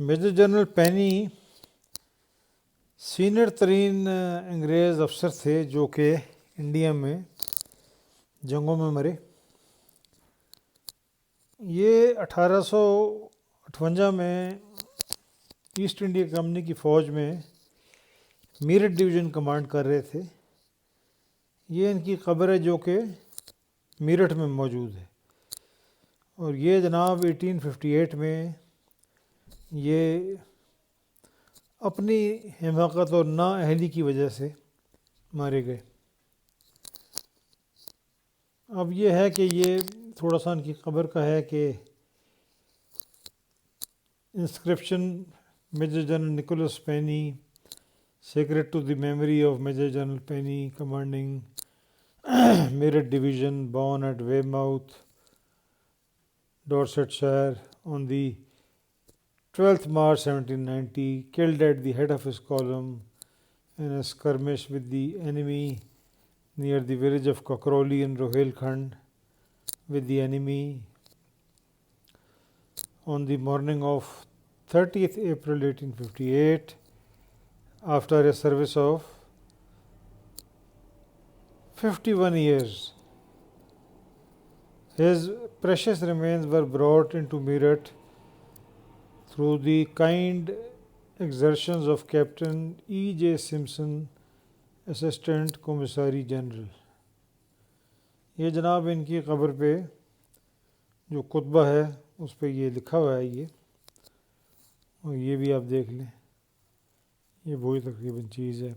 Major general پینی senior ترین انگریز افسر تھے جو کہ انڈیا میں جنگوں میں مرے۔ یہ 1858 میں ایسٹ انڈیا کمپنی کی فوج میں میرٹھ ڈویژن کمانڈ کر رہے تھے۔ یہ ان کی قبر ہے جو کہ میرٹھ میں موجود ہے، اور یہ جناب 1858 میں یہ اپنی حماقت اور نااہلی کی وجہ سے مارے گئے۔ اب یہ ہے کہ یہ تھوڑا سا ان کی قبر کا ہے کہ inscription major general Nicholas Penny sacred to the memory of major general Penny commanding Meerut division born at Weymouth Dorsetshire on the 12th March 1790, killed at the head of his column in a skirmish with the enemy near the village of Kakroli in Rohilkhand with the enemy on the morning of 30th April 1858 after a service of 51 years. His precious remains were brought into Meerut through the kind exertions of Captain E. J. Simpson, Assistant Commissary General. یہ جناب ان کی قبر پہ جو کتبہ ہے اس پہ یہ لکھا ہوا ہے یہ، اور یہ بھی آپ دیکھ لیں، یہ وہی تقریباً چیز ہے۔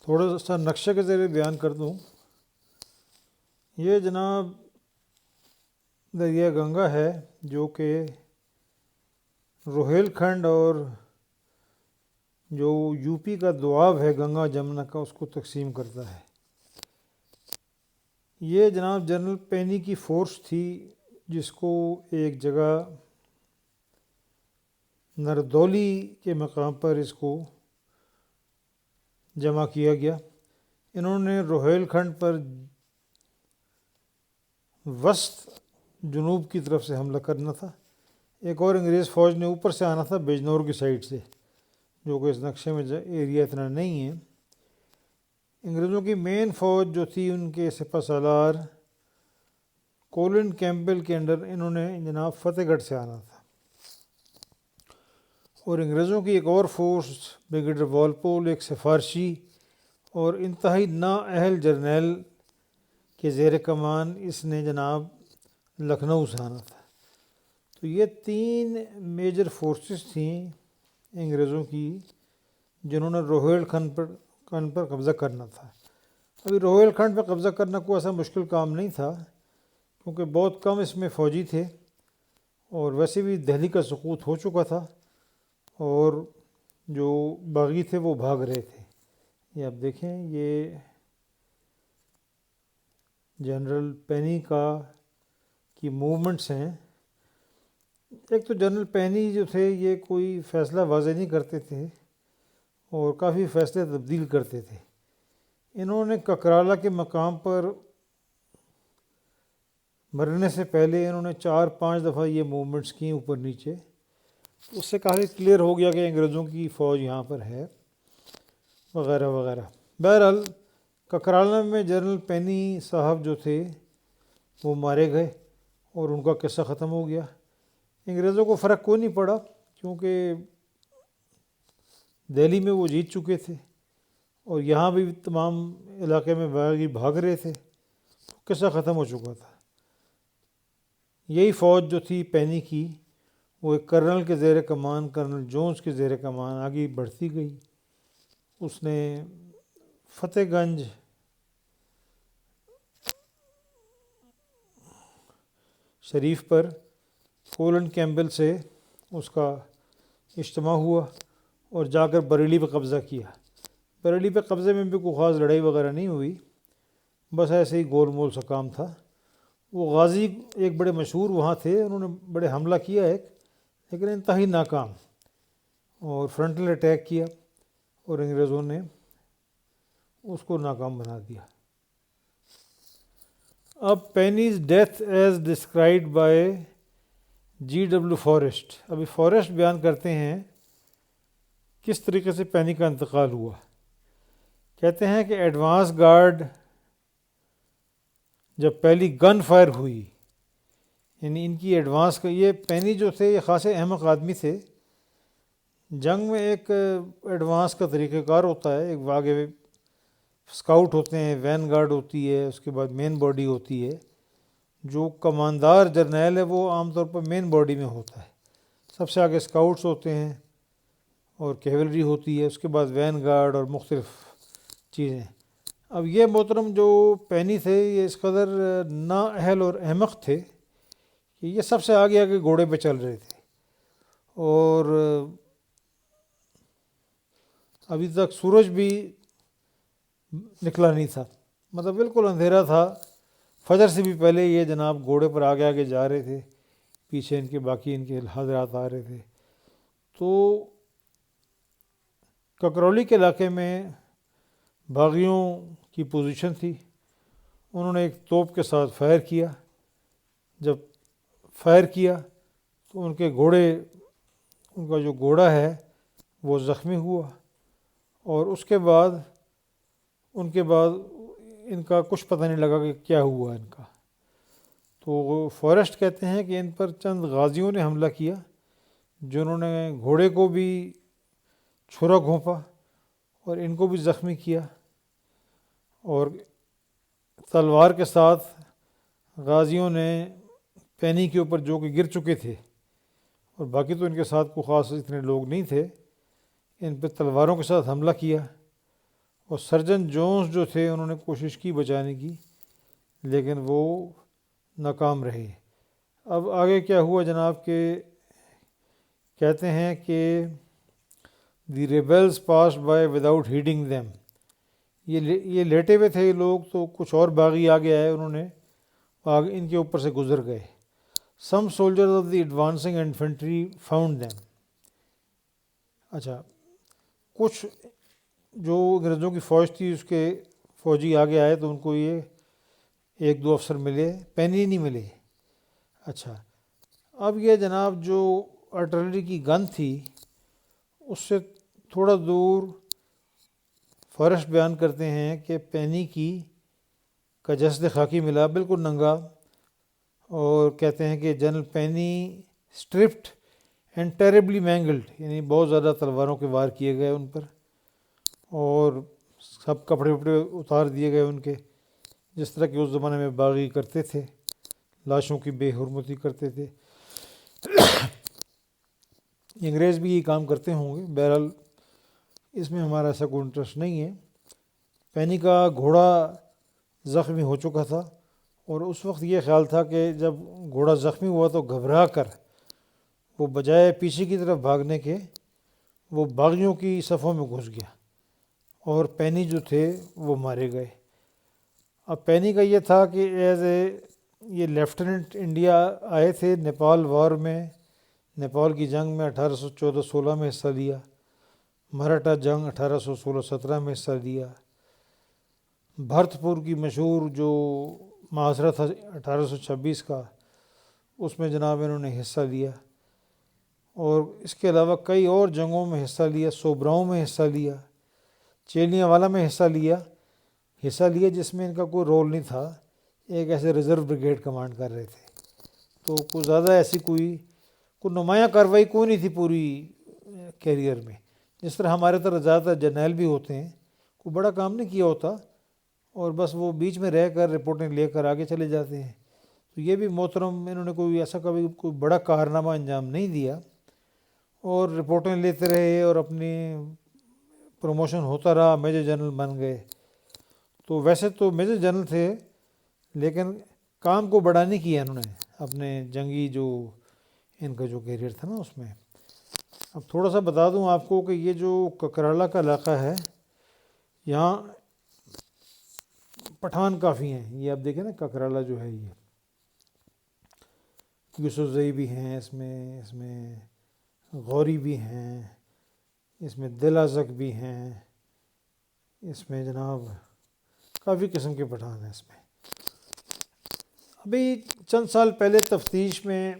تھوڑا سا نقشہ کے ذریعے بیان کر دوں۔ یہ جناب دریا گنگا ہے جو کہ روہیل کھنڈ اور جو یو پی کا دوآب ہے گنگا جمنا کا اس کو تقسیم کرتا ہے۔ یہ جناب جنرل پینی کی فورس تھی جس کو ایک جگہ نردولی کے مقام پر اس کو جمع کیا گیا۔ انہوں نے روہیل کھنڈ پر وسط جنوب کی طرف سے حملہ کرنا تھا۔ ایک اور انگریز فوج نے اوپر سے آنا تھا بجنور کی سائڈ سے، جو کہ اس نقشے میں ایریا اتنا نہیں ہے۔ انگریزوں کی مین فوج جو تھی ان کے سپہ سالار کولن کیمپبل کے انڈر انہوں نے جناب فتح گڑھ سے آنا تھا، اور انگریزوں کی ایک اور فورس بریگیڈیئر والپول ایک سفارشی اور انتہائی نااہل جرنیل کے زیر کمان اس نے جناب لکھنؤ سے آنا تھا۔ تو یہ 3 میجر فورسز تھیں انگریزوں کی جنہوں نے روہیل کھنڈ پر قبضہ کرنا تھا۔ ابھی روہیل کھنڈ پر قبضہ کرنا کوئی ایسا مشکل کام نہیں تھا کیونکہ بہت کم اس میں فوجی تھے، اور ویسے بھی دہلی کا سقوط ہو چکا تھا اور جو باغی تھے وہ بھاگ رہے تھے۔ یہ آپ دیکھیں، یہ جنرل پینی کی موومنٹس ہیں۔ ایک تو جنرل پینی جو تھے یہ کوئی فیصلہ واضح نہیں کرتے تھے اور کافی فیصلے تبدیل کرتے تھے۔ انہوں نے ککرالا کے مقام پر مرنے سے پہلے انہوں نے 4-5 دفعہ یہ موومنٹس کی اوپر نیچے، اس سے کافی کلیئر ہو گیا کہ انگریزوں کی فوج یہاں پر ہے وغیرہ وغیرہ۔ بہرحال ککرالا میں جنرل پینی صاحب جو تھے وہ مارے گئے اور ان کا قصہ ختم ہو گیا۔ انگریزوں کو فرق کوئی نہیں پڑا کیونکہ دہلی میں وہ جیت چکے تھے اور یہاں بھی تمام علاقے میں باغی بھاگ رہے تھے، قصہ ختم ہو چکا تھا۔ یہی فوج جو تھی پینی کی وہ ایک کرنل کے زیر کمان، کرنل جونز کے زیر کمان آگے بڑھتی گئی۔ اس نے فتح گنج شریف پر کولن کیمپبل سے اس کا اجتماع ہوا اور جا کر بریلی پہ قبضہ کیا۔ بریلی پہ قبضے میں بھی کوئی خاص لڑائی وغیرہ نہیں ہوئی، بس ایسے ہی گول مول سا کام تھا۔ وہ غازی ایک بڑے مشہور وہاں تھے، انہوں نے بڑے حملہ کیا ایک، لیکن انتہائی ناکام، اور فرنٹل اٹیک کیا اور انگریزوں نے اس کو ناکام بنا دیا۔ اب pennies death as described by G.W. Forest. ابھی فارسٹ بیان کرتے ہیں کس طریقے سے پینی کا انتقال ہوا. کہتے ہیں کہ ایڈوانس گارڈ جب پہلی گن فائر ہوئی، یعنی ان کی ایڈوانس کا، یہ پینی جو تھے یہ خاصے احمق آدمی تھے. جنگ میں ایک ایڈوانس کا طریقہ کار ہوتا ہے، ایک آگے اسکاؤٹ ہوتے ہیں، وین گارڈ ہوتی ہے، اس کے بعد مین باڈی ہوتی ہے. جو کماندار جرنیل ہے وہ عام طور پر مین باڈی میں ہوتا ہے، سب سے آگے اسکاؤٹس ہوتے ہیں اور کیولری ہوتی ہے، اس کے بعد وین گارڈ اور مختلف چیزیں. اب یہ محترم جو پینی تھے یہ اس قدر نااہل اور احمق تھے کہ یہ سب سے آگے آگے گھوڑے پہ چل رہے تھے، اور ابھی تک سورج بھی نکلا نہیں تھا، مطلب بالکل اندھیرا تھا. فجر سے بھی پہلے یہ جناب گھوڑے پر آگے آگے جا رہے تھے، پیچھے ان کے باقی ان کے حضرات آ رہے تھے. تو ککرولی کے علاقے میں باغیوں کی پوزیشن تھی. انہوں نے ایک توپ کے ساتھ فائر کیا. جب فائر کیا تو ان کے گھوڑے، ان کا جو گھوڑا ہے وہ زخمی ہوا، اور اس کے بعد ان کا کچھ پتہ نہیں لگا کہ کیا ہوا ان کا. تو فارسٹ کہتے ہیں کہ ان پر چند غازیوں نے حملہ کیا، جنہوں نے گھوڑے کو بھی چھرا گھونپا اور ان کو بھی زخمی کیا، اور تلوار کے ساتھ غازیوں نے پینی کے اوپر جو کہ گر چکے تھے، اور باقی تو ان کے ساتھ کوئی خاص اتنے لوگ نہیں تھے، ان پہ تلواروں کے ساتھ حملہ کیا. اور سرجن جونز جو تھے انہوں نے کوشش کی بچانے کی، لیکن وہ ناکام رہے. اب آگے کیا ہوا جناب کہ کہتے ہیں کہ the rebels passed by without heeding them. یہ لیٹے ہوئے تھے یہ لوگ، تو کچھ اور باغی آگے آئے، انہوں نے آگے ان کے اوپر سے گزر گئے. Some soldiers of the advancing infantry found them. اچھا، کچھ جو انگریزوں کی فوج تھی اس کے فوجی آگے آئے تو ان کو یہ ایک دو افسر ملے، پینی نہیں ملے. اچھا، اب یہ جناب جو آرٹلری کی گن تھی اس سے تھوڑا دور فارسٹ بیان کرتے ہیں کہ پینی کا جسد خاکی ملا، بالکل ننگا، اور کہتے ہیں کہ جنرل پینی اسٹرپڈ اینڈ ٹیریبلی مینگلڈ، یعنی بہت زیادہ تلواروں کے وار کیے گئے ان پر، اور سب کپڑے وپڑے اتار دیے گئے ان کے، جس طرح کہ اس زمانے میں باغی کرتے تھے، لاشوں کی بے حرمتی کرتے تھے. انگریز بھی یہ کام کرتے ہوں گے، بہرحال اس میں ہمارا ایسا کوئی انٹرسٹ نہیں ہے. پینی کا گھوڑا زخمی ہو چکا تھا، اور اس وقت یہ خیال تھا کہ جب گھوڑا زخمی ہوا تو گھبرا کر وہ بجائے پیچھے کی طرف بھاگنے کے وہ باغیوں کی صفوں میں گھس گیا، اور پینی جو تھے وہ مارے گئے. اب پینی کا یہ تھا کہ یہ لیفٹیننٹ انڈیا آئے تھے نیپال وار میں، نیپال کی جنگ میں 1814-16 میں حصہ لیا، مراٹھا جنگ 1816-17 میں حصہ لیا، بھرت پور کی مشہور جو محاصرہ تھا 1826 کا، اس میں جناب انہوں نے حصہ لیا، اور اس کے علاوہ کئی اور جنگوں میں حصہ لیا. سوبراؤں میں حصہ لیا، چیلیاں والا میں حصہ لیا جس میں ان کا کوئی رول نہیں تھا، ایک ایسے ریزرو بریگیڈ کمانڈ کر رہے تھے. تو کوئی زیادہ ایسی کوئی نمایاں کارروائی کوئی نہیں تھی پوری کیریئر میں. جس طرح ہمارے طرح زیادہ تر جرنیل بھی ہوتے ہیں، کوئی بڑا کام نہیں کیا ہوتا، اور بس وہ بیچ میں رہ کر رپورٹیں لے کر آگے چلے جاتے ہیں. تو یہ بھی محترم انہوں نے کبھی کوئی بڑا کارنامہ انجام نہیں دیا، اور رپورٹیں لیتے رہے اور اپنی پروموشن ہوتا رہا، میجر جنرل بن گئے. تو ویسے تو میجر جنرل تھے، لیکن کام کو بڑا نہیں کیا انہوں نے اپنے جنگی جو ان کا جو کیریئر تھا نا اس میں. اب تھوڑا سا بتا دوں آپ کو کہ یہ جو ککرالا کا علاقہ ہے، یہاں پٹھان کافی ہیں. یہ آپ دیکھیں نا ککرالا جو ہے، یہ یوسفزئی بھی ہیں، اس میں غوری بھی ہیں، اس میں دل ازک بھی ہیں، اس میں جناب کافی قسم کے پٹھان ہیں اس میں. ابھی چند سال پہلے تفتیش میں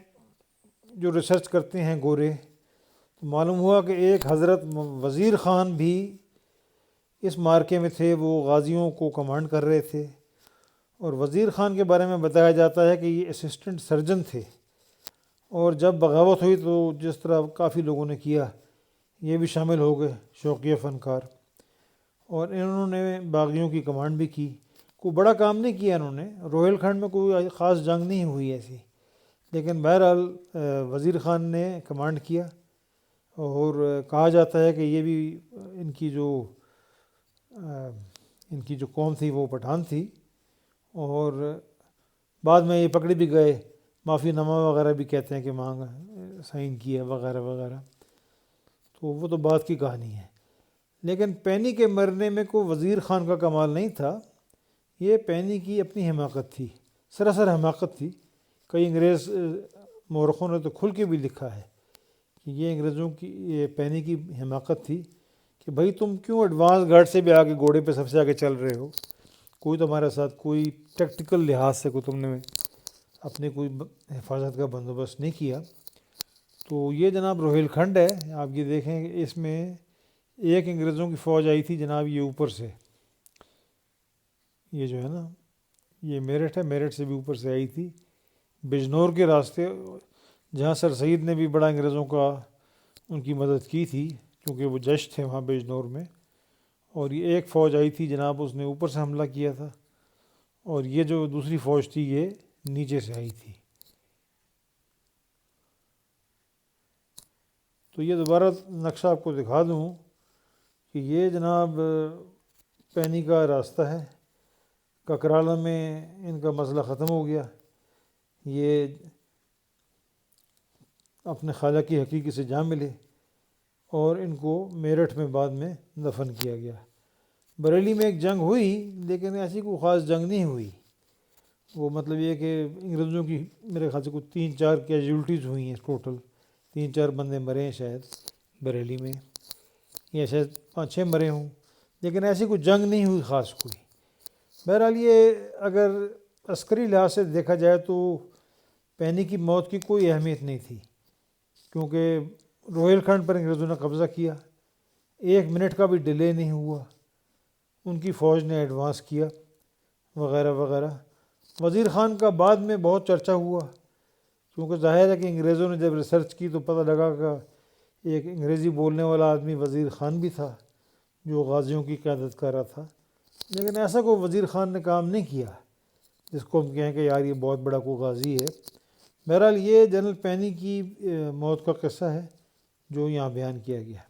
جو ریسرچ کرتے ہیں گورے، تو معلوم ہوا کہ ایک حضرت وزیر خان بھی اس مارکے میں تھے، وہ غازیوں کو کمانڈ کر رہے تھے، اور وزیر خان کے بارے میں بتایا جاتا ہے کہ یہ اسسٹنٹ سرجن تھے، اور جب بغاوت ہوئی تو جس طرح کافی لوگوں نے کیا، یہ بھی شامل ہو گئے شوقیہ فنکار، اور انہوں نے باغیوں کی کمانڈ بھی کی۔ کوئی بڑا کام نہیں کیا انہوں نے، روہیل کھنڈ میں کوئی خاص جنگ نہیں ہوئی ایسی، لیکن بہرحال وزیر خان نے کمانڈ کیا، اور کہا جاتا ہے کہ یہ بھی ان کی جو قوم تھی وہ پٹھان تھی، اور بعد میں یہ پکڑے بھی گئے، معافی نامہ وغیرہ بھی کہتے ہیں کہ مانگ سائن کیا وغیرہ وغیرہ، تو وہ تو بات کی کہانی ہے۔ لیکن پینی کے مرنے میں کوئی وزیر خان کا کمال نہیں تھا، یہ پینی کی اپنی حماقت تھی، سراسر حماقت تھی۔ کئی انگریز مورخوں نے تو کھل کے بھی لکھا ہے کہ یہ انگریزوں کی، یہ پینی کی حماقت تھی کہ بھائی تم کیوں ایڈوانس گارڈ سے بھی آگے، گھوڑے پہ سب سے آگے چل رہے ہو، کوئی تمہارے ساتھ کوئی ٹیکٹیکل لحاظ سے کوئی تم نے اپنے کوئی حفاظت کا بندوبست نہیں کیا۔ تو یہ جناب روہیل کھنڈ ہے، آپ یہ دیکھیں کہ اس میں ایک انگریزوں کی فوج آئی تھی جناب، یہ اوپر سے، یہ جو ہے نا، یہ میرٹھ ہے، میرٹھ سے بھی اوپر سے آئی تھی بجنور کے راستے، جہاں سر سید نے بھی بڑا انگریزوں کا ان کی مدد کی تھی، کیونکہ وہ جش تھے وہاں بجنور میں۔ اور یہ ایک فوج آئی تھی جناب، اس نے اوپر سے حملہ کیا تھا، اور یہ جو دوسری فوج تھی یہ نیچے سے آئی تھی۔ تو یہ دوبارہ نقشہ آپ کو دکھا دوں کہ یہ جناب پینی کا راستہ ہے، ککرالا میں ان کا مسئلہ ختم ہو گیا، یہ اپنے خالہ کی حقیقی سے جا ملے، اور ان کو میرٹھ میں بعد میں دفن کیا گیا۔ بریلی میں ایک جنگ ہوئی، لیکن ایسی کوئی خاص جنگ نہیں ہوئی، وہ مطلب یہ کہ انگریزوں کی میرے خیال سے کوئی 3-4 کیجولٹیز ہوئی ہیں ٹوٹل، 3-4 بندے مرے ہیں شاید بریلی میں، یا شاید 5-6 مرے ہوں، لیکن ایسی کوئی جنگ نہیں ہوئی خاص کوئی۔ بہرحال یہ اگر عسکری لحاظ سے دیکھا جائے تو پینی کی موت کی کوئی اہمیت نہیں تھی، کیونکہ روہیل کھنڈ پر انگریزوں نے قبضہ کیا، 1 منٹ کا بھی ڈیلے نہیں ہوا، ان کی فوج نے ایڈوانس کیا وغیرہ وغیرہ۔ وزیر خان کا بعد میں بہت چرچا ہوا، کیونکہ ظاہر ہے کہ انگریزوں نے جب ریسرچ کی تو پتہ لگا کہ ایک انگریزی بولنے والا آدمی وزیر خان بھی تھا جو غازیوں کی قیادت کر رہا تھا، لیکن ایسا کوئی وزیر خان نے کام نہیں کیا جس کو ہم کہیں کہ یار یہ بہت بڑا کوئی غازی ہے۔ بہرحال یہ جنرل پینی کی موت کا قصہ ہے جو یہاں بیان کیا گیا۔